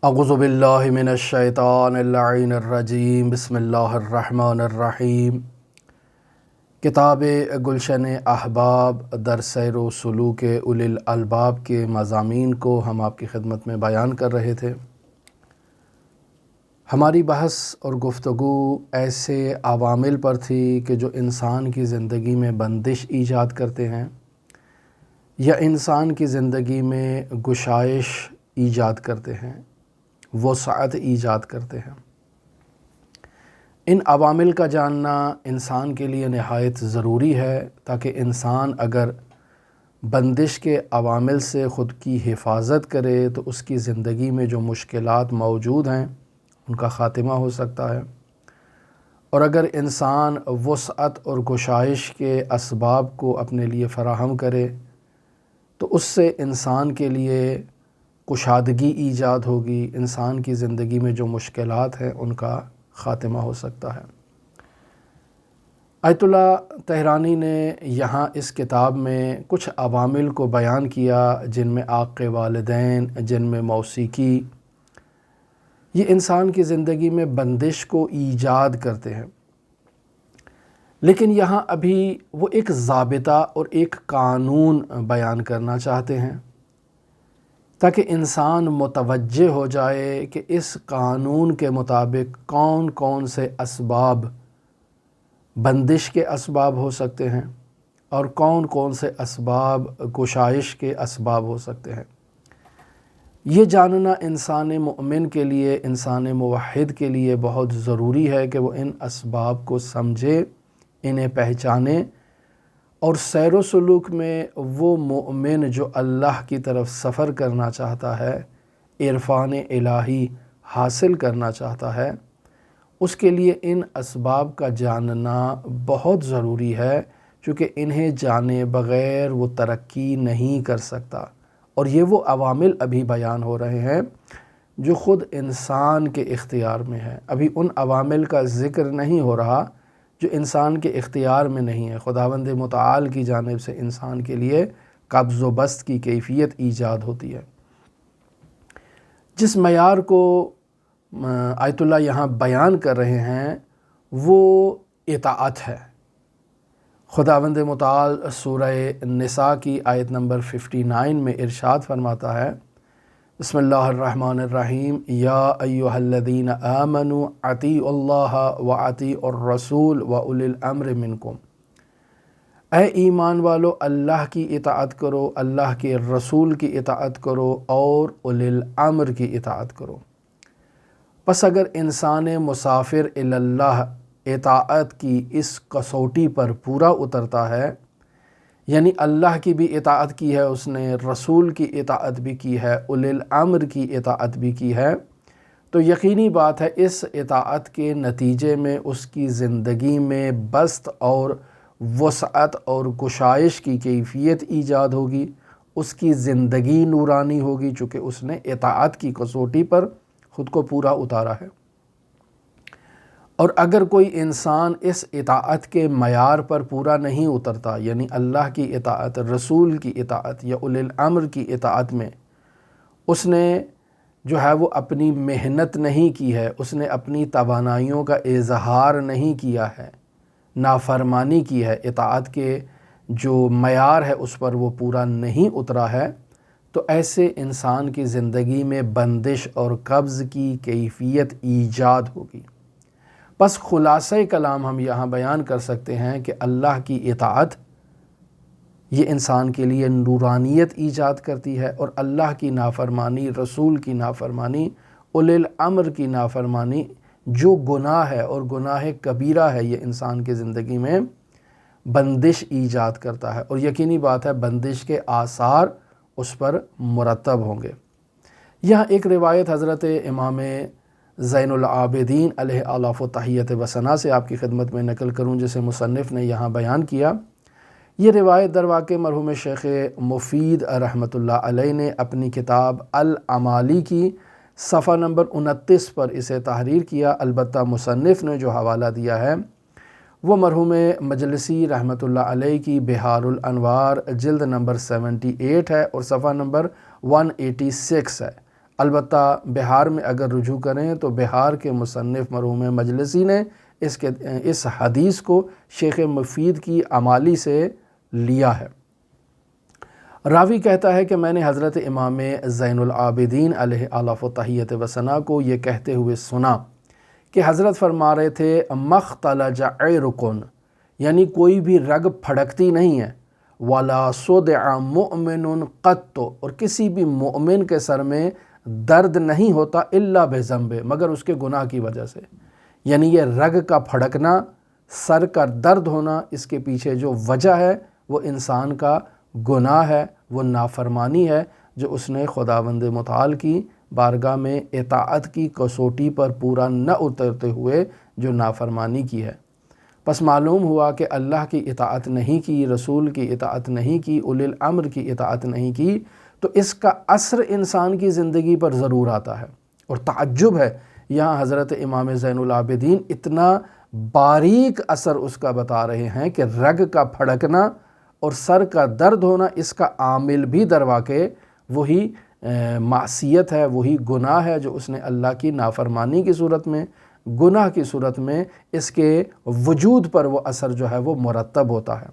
اعوذ باللہ من الشیطان اللعین الرجیم بسم اللہ الرحمن الرحیم۔ کتاب گلشن احباب در سیر و سلوک اولی الالباب کے مضامین کو ہم آپ کی خدمت میں بیان کر رہے تھے۔ ہماری بحث اور گفتگو ایسے عوامل پر تھی کہ جو انسان کی زندگی میں بندش ایجاد کرتے ہیں یا انسان کی زندگی میں گشائش ایجاد کرتے ہیں، وسعت ایجاد کرتے ہیں۔ ان عوامل کا جاننا انسان کے لیے نہایت ضروری ہے تاکہ انسان اگر بندش کے عوامل سے خود کی حفاظت کرے تو اس کی زندگی میں جو مشکلات موجود ہیں ان کا خاتمہ ہو سکتا ہے، اور اگر انسان وسعت اور گشائش کے اسباب کو اپنے لیے فراہم کرے تو اس سے انسان کے لیے کشادگی ایجاد ہوگی، انسان کی زندگی میں جو مشکلات ہیں ان کا خاتمہ ہو سکتا ہے۔ آیت اللہ طہرانی نے یہاں اس کتاب میں کچھ عوامل کو بیان کیا جن میں عاق والدین، جن میں موسیقی، یہ انسان کی زندگی میں بندش کو ایجاد کرتے ہیں، لیکن یہاں ابھی وہ ایک ضابطہ اور ایک قانون بیان کرنا چاہتے ہیں تاکہ انسان متوجہ ہو جائے کہ اس قانون کے مطابق کون کون سے اسباب بندش کے اسباب ہو سکتے ہیں اور کون کون سے اسباب گشائش کے اسباب ہو سکتے ہیں۔ یہ جاننا انسان مومن کے لیے، انسان موحد کے لیے بہت ضروری ہے کہ وہ ان اسباب کو سمجھے، انہیں پہچانے، اور سیر و سلوک میں وہ مومن جو اللہ کی طرف سفر کرنا چاہتا ہے، عرفان الہی حاصل کرنا چاہتا ہے، اس کے لیے ان اسباب کا جاننا بہت ضروری ہے، چونکہ انہیں جانے بغیر وہ ترقی نہیں کر سکتا۔ اور یہ وہ عوامل ابھی بیان ہو رہے ہیں جو خود انسان کے اختیار میں ہے، ابھی ان عوامل کا ذکر نہیں ہو رہا جو انسان کے اختیار میں نہیں ہے۔ خداوند متعال کی جانب سے انسان کے لیے قبض و بسط کی کیفیت ایجاد ہوتی ہے۔ جس معیار کو آیت اللہ یہاں بیان کر رہے ہیں وہ اطاعت ہے۔ خداوند متعال سورہ نساء کی آیت نمبر 59 میں ارشاد فرماتا ہے، بسم اللہ الرحمن الرحیم، یا ایہا الذین آمنوا اطیعوا اللہ واطیعوا الرسول واولی الامر منکم۔ اے ایمان والو، اللہ کی اطاعت کرو، اللہ کے رسول کی اطاعت کرو اور اولی الامر کی اطاعت کرو۔ پس اگر انسان مسافر اللہ اطاعت کی اس کسوٹی پر پورا اترتا ہے، یعنی اللہ کی بھی اطاعت کی ہے اس نے، رسول کی اطاعت بھی کی ہے، اولی الامر کی اطاعت بھی کی ہے، تو یقینی بات ہے اس اطاعت کے نتیجے میں اس کی زندگی میں بسط اور وسعت اور گشائش کی کیفیت ایجاد ہوگی، اس کی زندگی نورانی ہوگی چونکہ اس نے اطاعت کی کسوٹی پر خود کو پورا اتارا ہے۔ اور اگر کوئی انسان اس اطاعت کے معیار پر پورا نہیں اترتا، یعنی اللہ کی اطاعت، رسول کی اطاعت یا اولی الامر کی اطاعت میں اس نے جو ہے وہ اپنی محنت نہیں کی ہے، اس نے اپنی توانائیوں کا اظہار نہیں کیا ہے، نافرمانی کی ہے، اطاعت کے جو معیار ہے اس پر وہ پورا نہیں اترا ہے، تو ایسے انسان کی زندگی میں بندش اور قبض کی کیفیت ایجاد ہوگی۔ بس خلاصہ کلام ہم یہاں بیان کر سکتے ہیں کہ اللہ کی اطاعت یہ انسان کے لیے نورانیت ایجاد کرتی ہے، اور اللہ کی نافرمانی، رسول کی نافرمانی، اولی الامر کی نافرمانی جو گناہ ہے اور گناہ کبیرہ ہے، یہ انسان کی زندگی میں بندش ایجاد کرتا ہے، اور یقینی بات ہے بندش کے آثار اس پر مرتب ہوں گے۔ یہاں ایک روایت حضرت امام زین العابدین علیہ آلاف و تحیت و ثنا سے آپ کی خدمت میں نقل کروں، جسے مصنف نے یہاں بیان کیا۔ یہ روایت در واقع مرحوم شیخ مفید رحمۃ اللہ علیہ نے اپنی کتاب العمالی کی صفحہ نمبر 29 پر اسے تحریر کیا، البتہ مصنف نے جو حوالہ دیا ہے وہ مرحوم مجلسی رحمۃ اللہ علیہ کی بحار الانوار جلد نمبر 78 ہے اور صفحہ نمبر 186 ہے۔ البتہ بہار میں اگر رجوع کریں تو بہار کے مصنف مرحوم مجلسی نے اس حدیث کو شیخ مفید کی امالی سے لیا ہے۔ راوی کہتا ہے کہ میں نے حضرت امام زین العابدین علیہ آلاف و تحیت و ثنا کو یہ کہتے ہوئے سنا کہ حضرت فرما رہے تھے مختلج عرقن، یعنی کوئی بھی رگ پھڑکتی نہیں ہے، ولا صدع مؤمن قط، اور کسی بھی مؤمن کے سر میں درد نہیں ہوتا الا بذنب، مگر اس کے گناہ کی وجہ سے۔ یعنی یہ رگ کا پھڑکنا، سر کا درد ہونا، اس کے پیچھے جو وجہ ہے وہ انسان کا گناہ ہے، وہ نافرمانی ہے جو اس نے خداوند متعال کی بارگاہ میں اطاعت کی کسوٹی پر پورا نہ اترتے ہوئے جو نافرمانی کی ہے۔ پس معلوم ہوا کہ اللہ کی اطاعت نہیں کی، رسول کی اطاعت نہیں کی، اولی الامر کی اطاعت نہیں کی، تو اس کا اثر انسان کی زندگی پر ضرور آتا ہے۔ اور تعجب ہے، یہاں حضرت امام زین العابدین اتنا باریک اثر اس کا بتا رہے ہیں کہ رگ کا پھڑکنا اور سر کا درد ہونا، اس کا عامل بھی درواقع وہی معصیت ہے، وہی گناہ ہے جو اس نے اللہ کی نافرمانی کی صورت میں، گناہ کی صورت میں اس کے وجود پر وہ اثر جو ہے وہ مرتب ہوتا ہے۔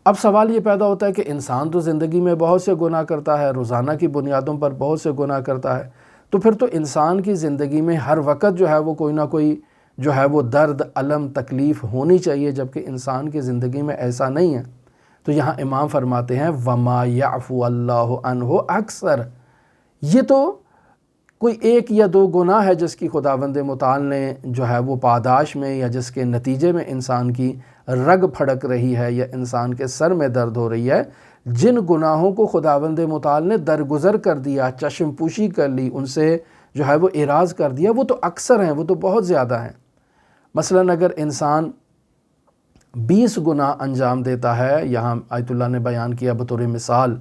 اب سوال یہ پیدا ہوتا ہے کہ انسان تو زندگی میں بہت سے گناہ کرتا ہے، روزانہ کی بنیادوں پر بہت سے گناہ کرتا ہے، تو پھر تو انسان کی زندگی میں ہر وقت جو ہے وہ کوئی نہ کوئی جو ہے وہ درد، الم، تکلیف ہونی چاہیے، جبکہ انسان کی زندگی میں ایسا نہیں ہے۔ تو یہاں امام فرماتے ہیں وَمَا يَعْفُو اللَّهُ عَنْهُ اکثر، یہ تو کوئی ایک یا دو گناہ ہے جس کی خداوند متعال نے جو ہے وہ پاداش میں، یا جس کے نتیجے میں انسان کی رگ پھڑک رہی ہے یا انسان کے سر میں درد ہو رہی ہے، جن گناہوں کو خداوند متعال نے درگزر کر دیا، چشم پوشی کر لی، ان سے جو ہے وہ اعراض کر دیا، وہ تو اکثر ہیں، وہ تو بہت زیادہ ہیں۔ مثلاً اگر انسان 20 گناہ انجام دیتا ہے، یہاں آیت اللہ نے بیان کیا بطور مثال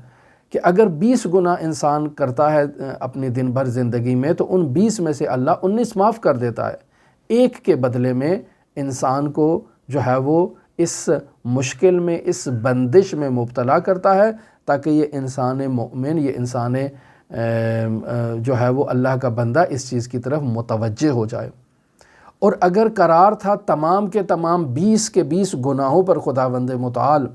کہ اگر 20 گناہ انسان کرتا ہے اپنی دن بھر زندگی میں، تو ان 20 میں سے اللہ 19 معاف کر دیتا ہے، ایک کے بدلے میں انسان کو جو ہے وہ اس مشکل میں، اس بندش میں مبتلا کرتا ہے، تاکہ یہ انسان مومن، یہ انسان جو ہے وہ اللہ کا بندہ اس چیز کی طرف متوجہ ہو جائے۔ اور اگر قرار تھا تمام کے تمام 20 کے 20 گناہوں پر خداوند متعال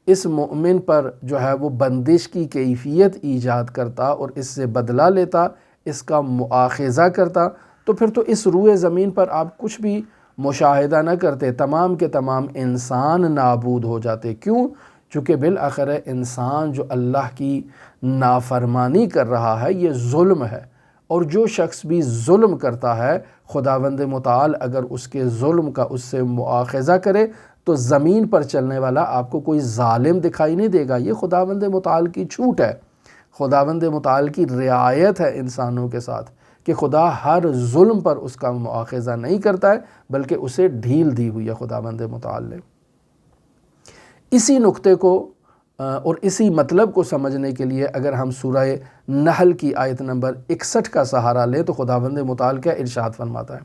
اس مومن پر جو ہے وہ بندش کی کیفیت ایجاد کرتا اور اس سے بدلہ لیتا، اس کا مؤاخذہ کرتا، تو پھر تو اس روئے زمین پر آپ کچھ بھی مشاہدہ نہ کرتے، تمام کے تمام انسان نابود ہو جاتے۔ کیوں؟ چونکہ بالآخر انسان جو اللہ کی نافرمانی کر رہا ہے یہ ظلم ہے، اور جو شخص بھی ظلم کرتا ہے خداوند متعال اگر اس کے ظلم کا اس سے مؤاخذہ کرے تو زمین پر چلنے والا آپ کو کوئی ظالم دکھائی نہیں دے گا۔ یہ خداوند متعال کی چھوٹ ہے، خداوند متعال کی رعایت ہے انسانوں کے ساتھ، کہ خدا ہر ظلم پر اس کا مؤاخذہ نہیں کرتا ہے، بلکہ اسے ڈھیل دی ہوئی ہے خداوند متعال نے۔ اسی نقطے کو اور اسی مطلب کو سمجھنے کے لیے اگر ہم سورہ نحل کی آیت نمبر 61 کا سہارا لیں تو خداوند متعال کیا ارشاد فرماتا ہے؟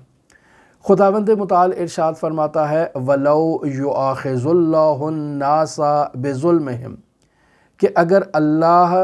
خداوند متعال ارشاد فرماتا ہے وَلَوْ يُؤَاخِذُ اللَّهُ النَّاسَ بِظُلْمِهِمْ، کہ اگر اللہ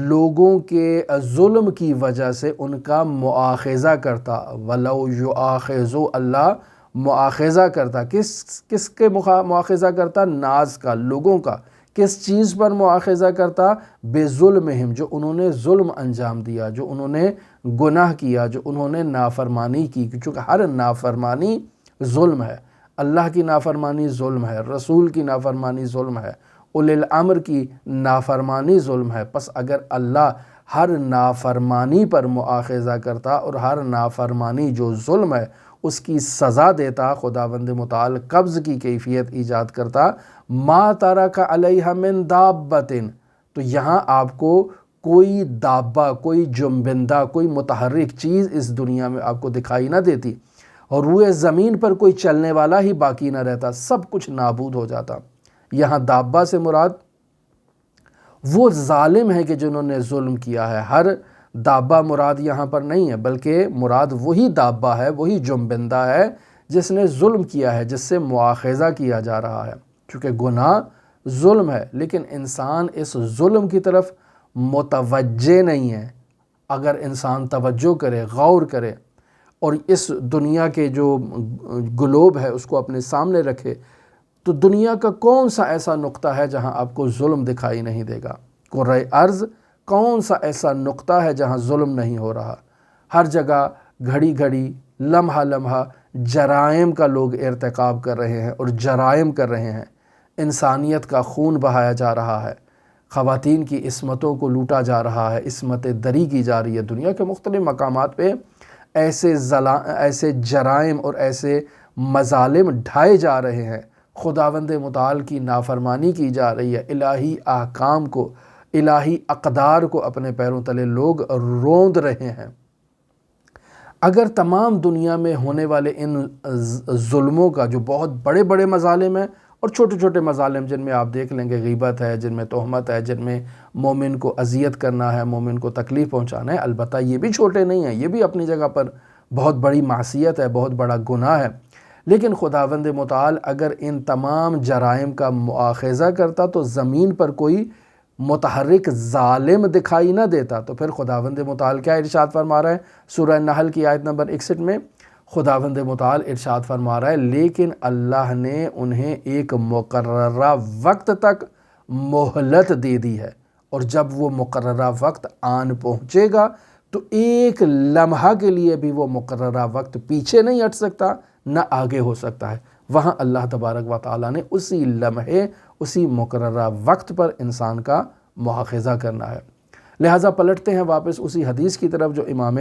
لوگوں کے ظلم کی وجہ سے ان کا مؤاخذہ کرتا، وَلَوْ يُؤَاخِذُ، اللہ مؤاخذہ کرتا، کس کے مؤاخذہ کرتا؟ ناس کا، لوگوں کا۔ کس چیز پر مؤاخذہ کرتا؟ بِظُلْمِهِمْ، جو انہوں نے ظلم انجام دیا، جو انہوں نے گناہ کیا، جو انہوں نے نافرمانی کی، چونکہ ہر نافرمانی ظلم ہے۔ اللہ کی نافرمانی ظلم ہے، رسول کی نافرمانی ظلم ہے، اولی الامر کی نافرمانی ظلم ہے۔ پس اگر اللہ ہر نافرمانی پر مؤاخذہ کرتا اور ہر نافرمانی جو ظلم ہے اس کی سزا دیتا، خداوند متعال قبض کی کیفیت ایجاد کرتا، ما ترک علیہ من دابۃ، تو یہاں آپ کو کوئی دابہ، کوئی جنبندہ، کوئی متحرک چیز اس دنیا میں آپ کو دکھائی نہ دیتی، اور روئے زمین پر کوئی چلنے والا ہی باقی نہ رہتا، سب کچھ نابود ہو جاتا۔ یہاں دابہ سے مراد وہ ظالم ہے کہ جنہوں نے ظلم کیا ہے، ہر دابہ مراد یہاں پر نہیں ہے، بلکہ مراد وہی دابہ ہے، وہی جنبندہ ہے جس نے ظلم کیا ہے، جس سے مؤاخذہ کیا جا رہا ہے، چونکہ گناہ ظلم ہے، لیکن انسان اس ظلم کی طرف متوجہ نہیں ہے، اگر انسان توجہ کرے، غور کرے اور اس دنیا کے جو گلوب ہے اس کو اپنے سامنے رکھے، تو دنیا کا کون سا ایسا نقطہ ہے جہاں آپ کو ظلم دکھائی نہیں دے گا؟ کرۂ ارض کون سا ایسا نقطہ ہے جہاں ظلم نہیں ہو رہا؟ ہر جگہ گھڑی گھڑی، لمحہ لمحہ جرائم کا لوگ ارتکاب کر رہے ہیں اور جرائم کر رہے ہیں۔ انسانیت کا خون بہایا جا رہا ہے، خواتین کی عصمتوں کو لوٹا جا رہا ہے، عصمت دری کی جا رہی ہے۔ دنیا کے مختلف مقامات پہ ایسے جرائم اور ایسے مظالم ڈھائے جا رہے ہیں، خداوند متعال کی نافرمانی کی جا رہی ہے، الہی احکام کو، الہی اقدار کو اپنے پیروں تلے لوگ روند رہے ہیں۔ اگر تمام دنیا میں ہونے والے ان ظلموں کا، جو بہت بڑے بڑے مظالم ہیں اور چھوٹے چھوٹے مظالم جن میں آپ دیکھ لیں گے غیبت ہے، جن میں تہمت ہے، جن میں مومن کو اذیت کرنا ہے، مومن کو تکلیف پہنچانا ہے، البتہ یہ بھی چھوٹے نہیں ہیں، یہ بھی اپنی جگہ پر بہت بڑی معصیت ہے، بہت بڑا گناہ ہے۔ لیکن خداوند متعال اگر ان تمام جرائم کا مؤاخذہ کرتا تو زمین پر کوئی متحرک ظالم دکھائی نہ دیتا۔ تو پھر خداوند متعال کیا ارشاد فرما رہا ہے سورہ نحل کی آیت نمبر 61 میں؟ خداوند متعال ارشاد فرما رہا ہے لیکن اللہ نے انہیں ایک مقررہ وقت تک مہلت دے دی ہے، اور جب وہ مقررہ وقت آن پہنچے گا تو ایک لمحہ کے لیے بھی وہ مقررہ وقت پیچھے نہیں ہٹ سکتا، نہ آگے ہو سکتا ہے۔ وہاں اللہ تبارک و تعالیٰ نے اسی لمحے، اسی مقررہ وقت پر انسان کا مؤاخذہ کرنا ہے۔ لہٰذا پلٹتے ہیں واپس اسی حدیث کی طرف جو امام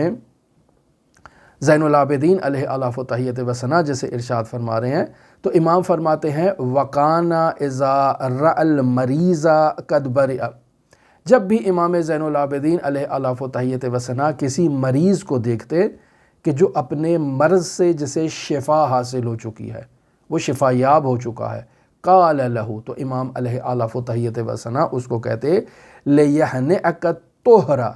زین العابدین علیہ الاف و تحیت و ثنا جیسے ارشاد فرما رہے ہیں۔ تو امام فرماتے ہیں وَقَانَ إِذَا رَأَى الْمَرِيضَ قَدْ بَرِئَ، جب بھی امام زین العابدین علیہ الاف و تحیت و ثنا کسی مریض کو دیکھتے کہ جو اپنے مرض سے جسے شفا حاصل ہو چکی ہے، وہ شفا یاب ہو چکا ہے، قال لہو، تو امام علیہ الاف و تحیت و ثنا اس کو کہتے لِيَهْنِئَكَ الطُّہْرَ،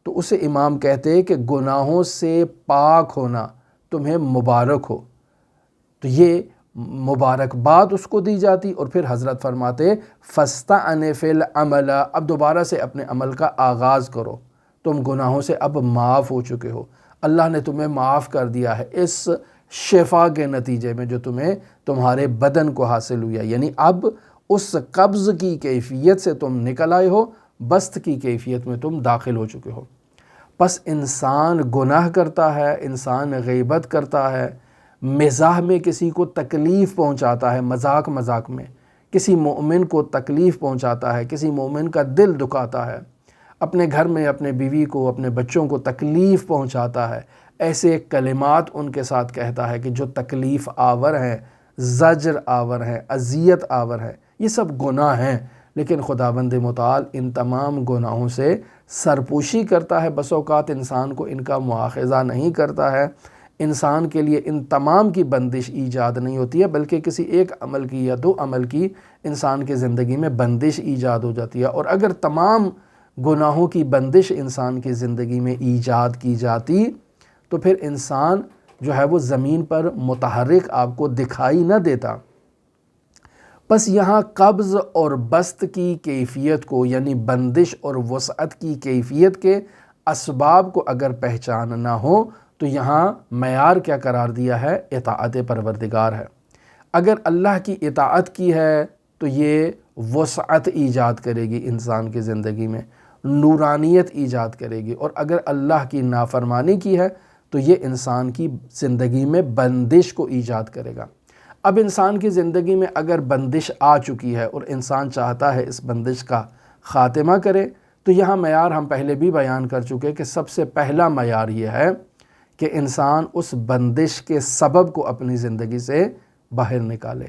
تو اسے امام کہتے کہ گناہوں سے پاک ہونا تمہیں مبارک ہو، تو یہ مبارکباد اس کو دی جاتی، اور پھر حضرت فرماتے فَاسْتَعْنِ فِي الْعَمَلَ، اب دوبارہ سے اپنے عمل کا آغاز کرو، تم گناہوں سے اب معاف ہو چکے ہو، اللہ نے تمہیں معاف کر دیا ہے اس شفا کے نتیجے میں جو تمہیں تمہارے بدن کو حاصل ہوئی ہے، یعنی اب اس قبض کی کیفیت سے تم نکل آئے ہو، بست کی کیفیت میں تم داخل ہو چکے ہو۔ پس انسان گناہ کرتا ہے، انسان غیبت کرتا ہے، مزاح میں کسی کو تکلیف پہنچاتا ہے، مذاق مذاق میں کسی مومن کو تکلیف پہنچاتا ہے، کسی مومن کا دل دکھاتا ہے، اپنے گھر میں اپنے بیوی کو، اپنے بچوں کو تکلیف پہنچاتا ہے، ایسے کلمات ان کے ساتھ کہتا ہے کہ جو تکلیف آور ہیں، زجر آور ہیں، اذیت آور ہیں، یہ سب گناہ ہیں۔ لیکن خداوند متعال ان تمام گناہوں سے سرپوشی کرتا ہے، بس اوقات انسان کو ان کا مواخذہ نہیں کرتا ہے، انسان کے لیے ان تمام کی بندش ایجاد نہیں ہوتی ہے، بلکہ کسی ایک عمل کی یا دو عمل کی انسان کی زندگی میں بندش ایجاد ہو جاتی ہے۔ اور اگر تمام گناہوں کی بندش انسان کی زندگی میں ایجاد کی جاتی تو پھر انسان جو ہے وہ زمین پر متحرک آپ کو دکھائی نہ دیتا۔ بس یہاں قبض اور بست کی کیفیت کو، یعنی بندش اور وسعت کی کیفیت کے اسباب کو اگر پہچاننا ہو تو یہاں معیار کیا قرار دیا ہے؟ اطاعت پروردگار ہے۔ اگر اللہ کی اطاعت کی ہے تو یہ وسعت ایجاد کرے گی انسان کی زندگی میں، نورانیت ایجاد کرے گی، اور اگر اللہ کی نافرمانی کی ہے تو یہ انسان کی زندگی میں بندش کو ایجاد کرے گا۔ اب انسان کی زندگی میں اگر بندش آ چکی ہے اور انسان چاہتا ہے اس بندش کا خاتمہ کرے، تو یہاں معیار ہم پہلے بھی بیان کر چکے کہ سب سے پہلا معیار یہ ہے کہ انسان اس بندش کے سبب کو اپنی زندگی سے باہر نکالے۔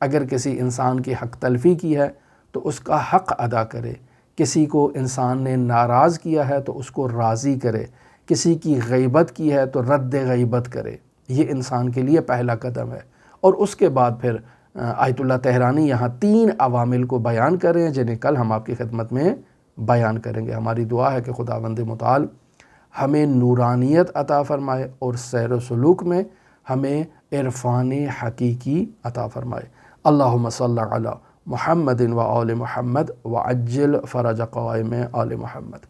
اگر کسی انسان کی حق تلفی کی ہے تو اس کا حق ادا کرے، کسی کو انسان نے ناراض کیا ہے تو اس کو راضی کرے، کسی کی غیبت کی ہے تو رد غیبت کرے، یہ انسان کے لیے پہلا قدم ہے۔ اور اس کے بعد پھر آیت اللہ تہرانی یہاں 3 عوامل کو بیان کر رہے ہیں جنہیں کل ہم آپ کی خدمت میں بیان کریں گے۔ ہماری دعا ہے کہ خداوند متعال ہمیں نورانیت عطا فرمائے اور سیر و سلوک میں ہمیں عرفان حقیقی عطا فرمائے۔ اللہم صلی علی محمد و آل محمد وعجل فرج قوائم آل محمد۔